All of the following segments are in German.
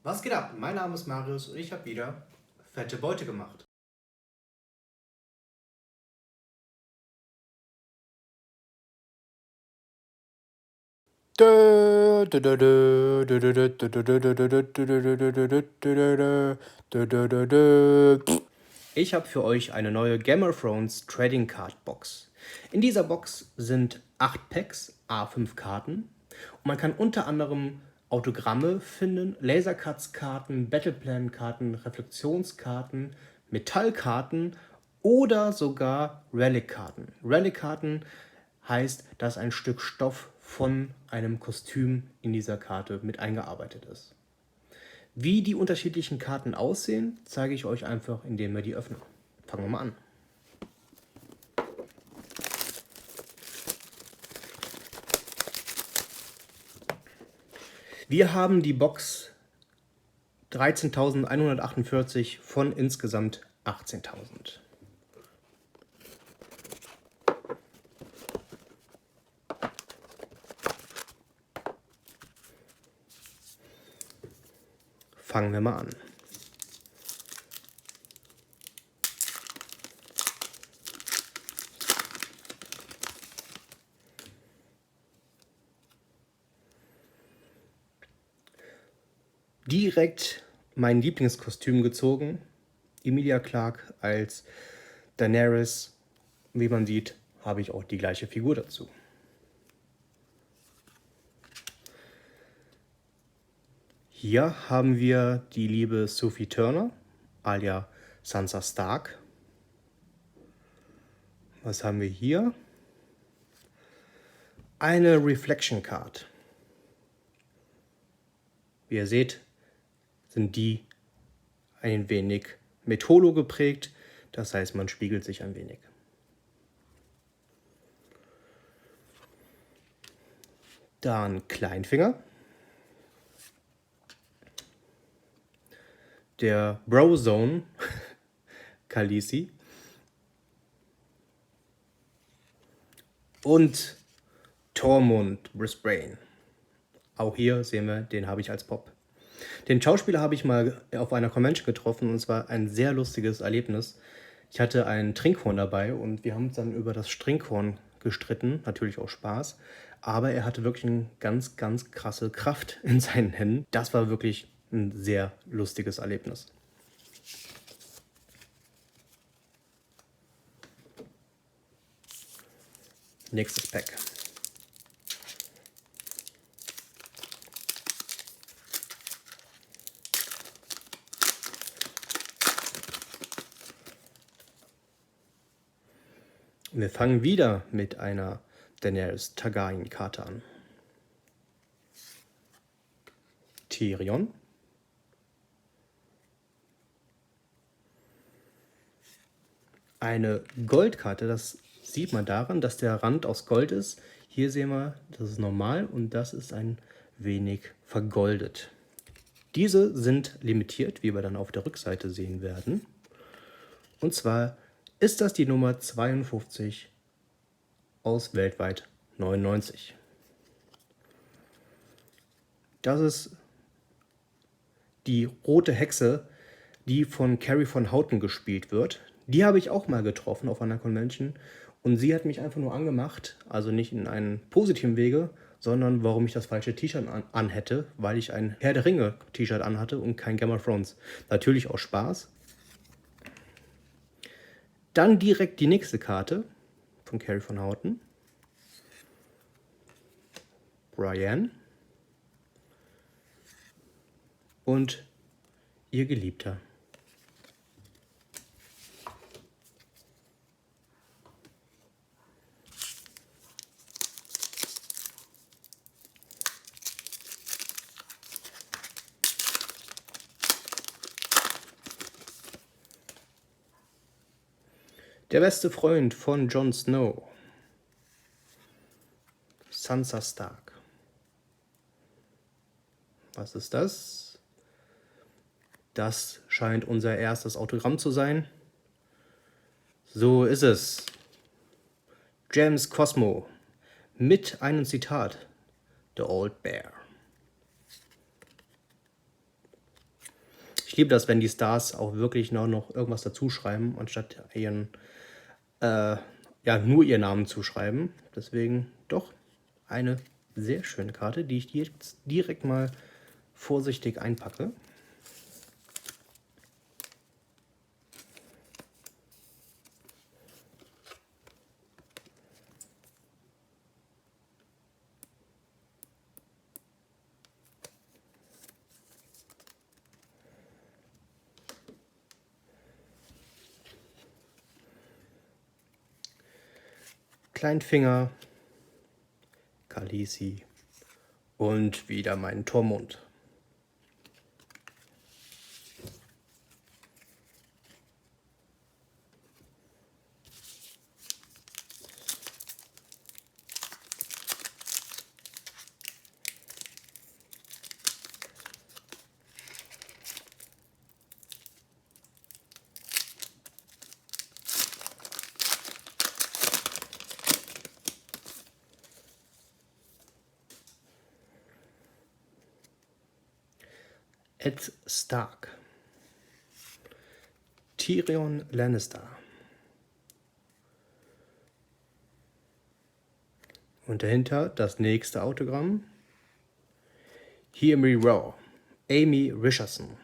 Was geht ab? Mein Name ist Marius und ich habe wieder fette Beute gemacht. Ich habe für euch eine neue Game of Thrones Trading Card Box. In dieser Box sind 8 Packs, A5 Karten. Und man kann unter anderem Autogramme finden, Lasercuts-Karten, Battleplan-Karten, Reflexionskarten, Metallkarten oder sogar Relic-Karten. Relic-Karten heißt, dass ein Stück Stoff von einem Kostüm in dieser Karte mit eingearbeitet ist. Wie die unterschiedlichen Karten aussehen, zeige ich euch einfach, indem wir die öffnen. Fangen wir mal an. Wir haben die Box 13.148 von insgesamt 18.000. Fangen wir mal an. Direkt mein Lieblingskostüm gezogen. Emilia Clarke als Daenerys. Wie man sieht, habe ich auch die gleiche Figur dazu. Hier haben wir die liebe Sophie Turner, alias Sansa Stark. Was haben wir hier? Eine Reflection Card. Wie ihr seht, sind die ein wenig mit Holo geprägt. Das heißt, man spiegelt sich ein wenig. Dann Kleinfinger. Der Brozone Khaleesi. Und Tormund Brisbane. Auch hier sehen wir, den habe ich als Pop. Den Schauspieler habe ich mal auf einer Convention getroffen und es war ein sehr lustiges Erlebnis. Ich hatte ein Trinkhorn dabei und wir haben uns dann über das Trinkhorn gestritten, natürlich auch Spaß, aber er hatte wirklich eine ganz, ganz krasse Kraft in seinen Händen. Das war wirklich ein sehr lustiges Erlebnis. Nächstes Pack. Wir fangen wieder mit einer Daenerys Targaryen-Karte an. Tyrion. Eine Goldkarte, das sieht man daran, dass der Rand aus Gold ist. Hier sehen wir, das ist normal und das ist ein wenig vergoldet. Diese sind limitiert, wie wir dann auf der Rückseite sehen werden. Und zwar ist das die Nummer 52 aus weltweit 99. Das ist die rote Hexe, die von Carrie von Houten gespielt wird. Die habe ich auch mal getroffen auf einer Convention und sie hat mich einfach nur angemacht, also nicht in einem positiven Wege, sondern warum ich das falsche T-Shirt anhätte, weil ich ein Herr der Ringe T-Shirt anhatte und kein Game of Thrones. Natürlich auch Spaß. Dann direkt die nächste Karte von Carrie von Houten. Brienne. Und ihr Geliebter. Der beste Freund von Jon Snow. Sansa Stark. Was ist das? Das scheint unser erstes Autogramm zu sein. So ist es. James Cosmo mit einem Zitat. The Old Bear. Ich liebe das, wenn die Stars auch wirklich noch irgendwas dazu schreiben, anstatt nur ihren Namen zu schreiben. Deswegen doch eine sehr schöne Karte, die ich jetzt direkt mal vorsichtig einpacke. Kleinfinger, Khaleesi und wieder mein Tormund. Ed Stark, Tyrion Lannister und dahinter das nächste Autogramm. Hear Me Roar, Amy Richardson.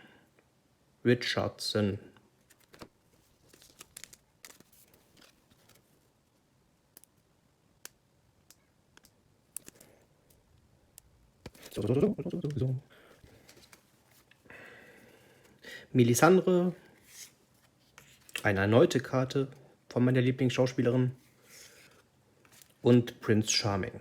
So. Melisandre, eine erneute Karte von meiner Lieblingsschauspielerin und Prince Charming.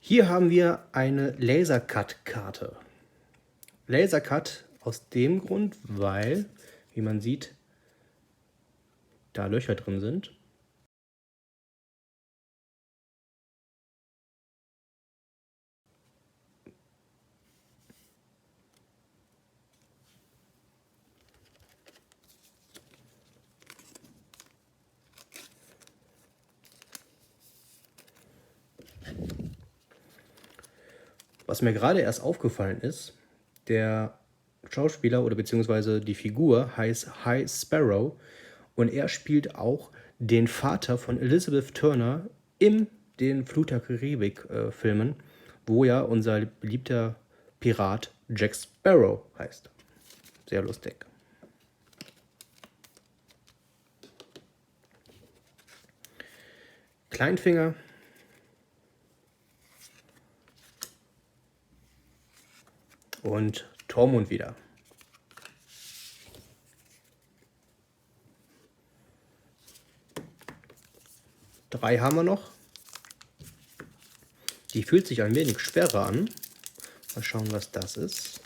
Hier haben wir eine Lasercut-Karte. Lasercut aus dem Grund, weil, wie man sieht, da Löcher drin sind. Was mir gerade erst aufgefallen ist, der Schauspieler oder beziehungsweise die Figur heißt High Sparrow und er spielt auch den Vater von Elizabeth Turner in den Flut der Karibik-Filmen, wo ja unser beliebter Pirat Jack Sparrow heißt. Sehr lustig. Kleinfinger. Und Tormund wieder. Drei haben wir noch. Die fühlt sich ein wenig schwerer an. Mal schauen, was das ist.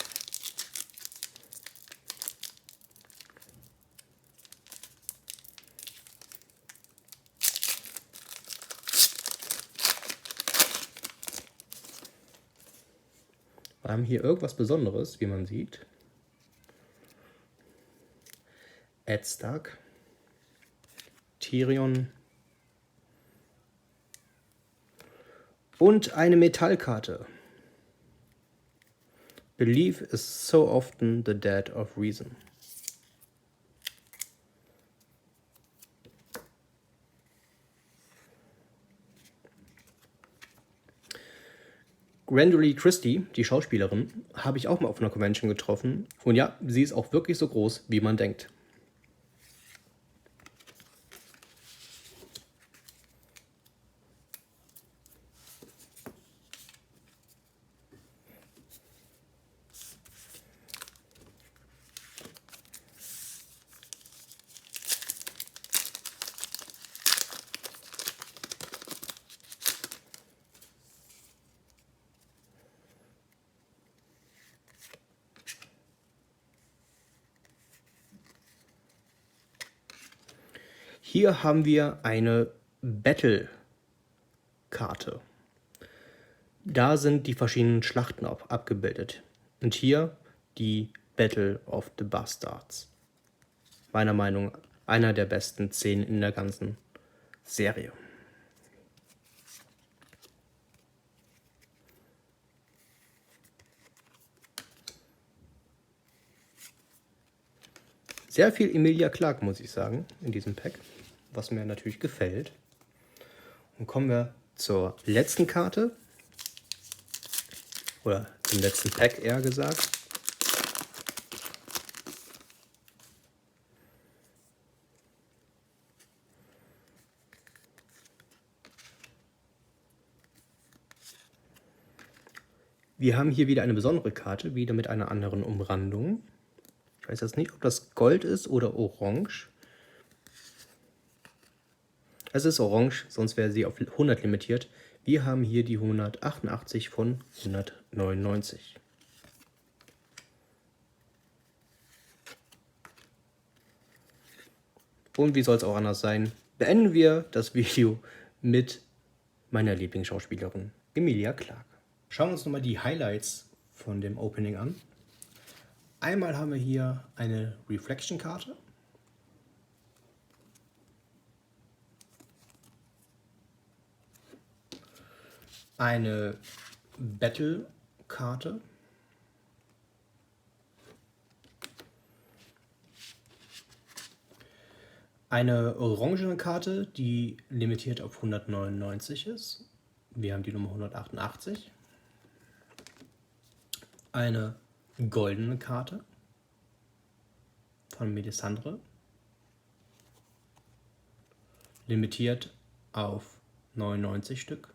Wir haben hier irgendwas Besonderes, wie man sieht. Ed Stark, Tyrion und eine Metallkarte. Belief is so often the dead of reason. Gwendoline Christie, die Schauspielerin, habe ich auch mal auf einer Convention getroffen. Und ja, sie ist auch wirklich so groß, wie man denkt. Hier haben wir eine Battle Karte. Da sind die verschiedenen Schlachten abgebildet. Und hier die Battle of the Bastards. Meiner Meinung nach einer der besten 10 in der ganzen Serie. Sehr viel Emilia Clarke, muss ich sagen, in diesem Pack, was mir natürlich gefällt. Und kommen wir zur letzten Karte, oder zum letzten Pack eher gesagt. Wir haben hier wieder eine besondere Karte, wieder mit einer anderen Umrandung. Ich weiß jetzt nicht, ob das Gold ist oder Orange. Es ist Orange, sonst wäre sie auf 100 limitiert. Wir haben hier die 188 von 199. Und wie soll es auch anders sein, beenden wir das Video mit meiner Lieblingsschauspielerin Emilia Clarke. Schauen wir uns nochmal die Highlights von dem Opening an. Einmal haben wir hier eine Reflection-Karte. Eine Battle-Karte. Eine orangene Karte, die limitiert auf 199 ist. Wir haben die Nummer 188. Eine goldene Karte von Melisandre, limitiert auf 99 Stück.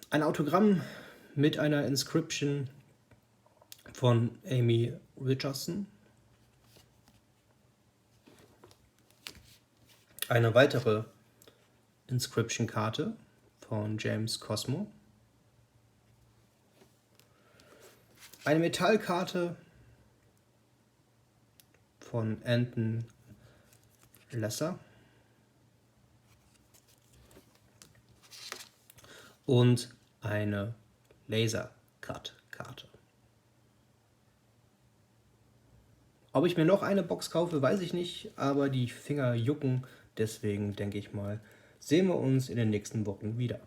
Ein Autogramm mit einer Inscription von Amy Richardson. Eine weitere Inscription-Karte von James Cosmo. Eine Metallkarte von Anton Lesser. Und eine Laser-Cut-Karte. Ob ich mir noch eine Box kaufe, weiß ich nicht, aber die Finger jucken. Deswegen denke ich mal, sehen wir uns in den nächsten Wochen wieder.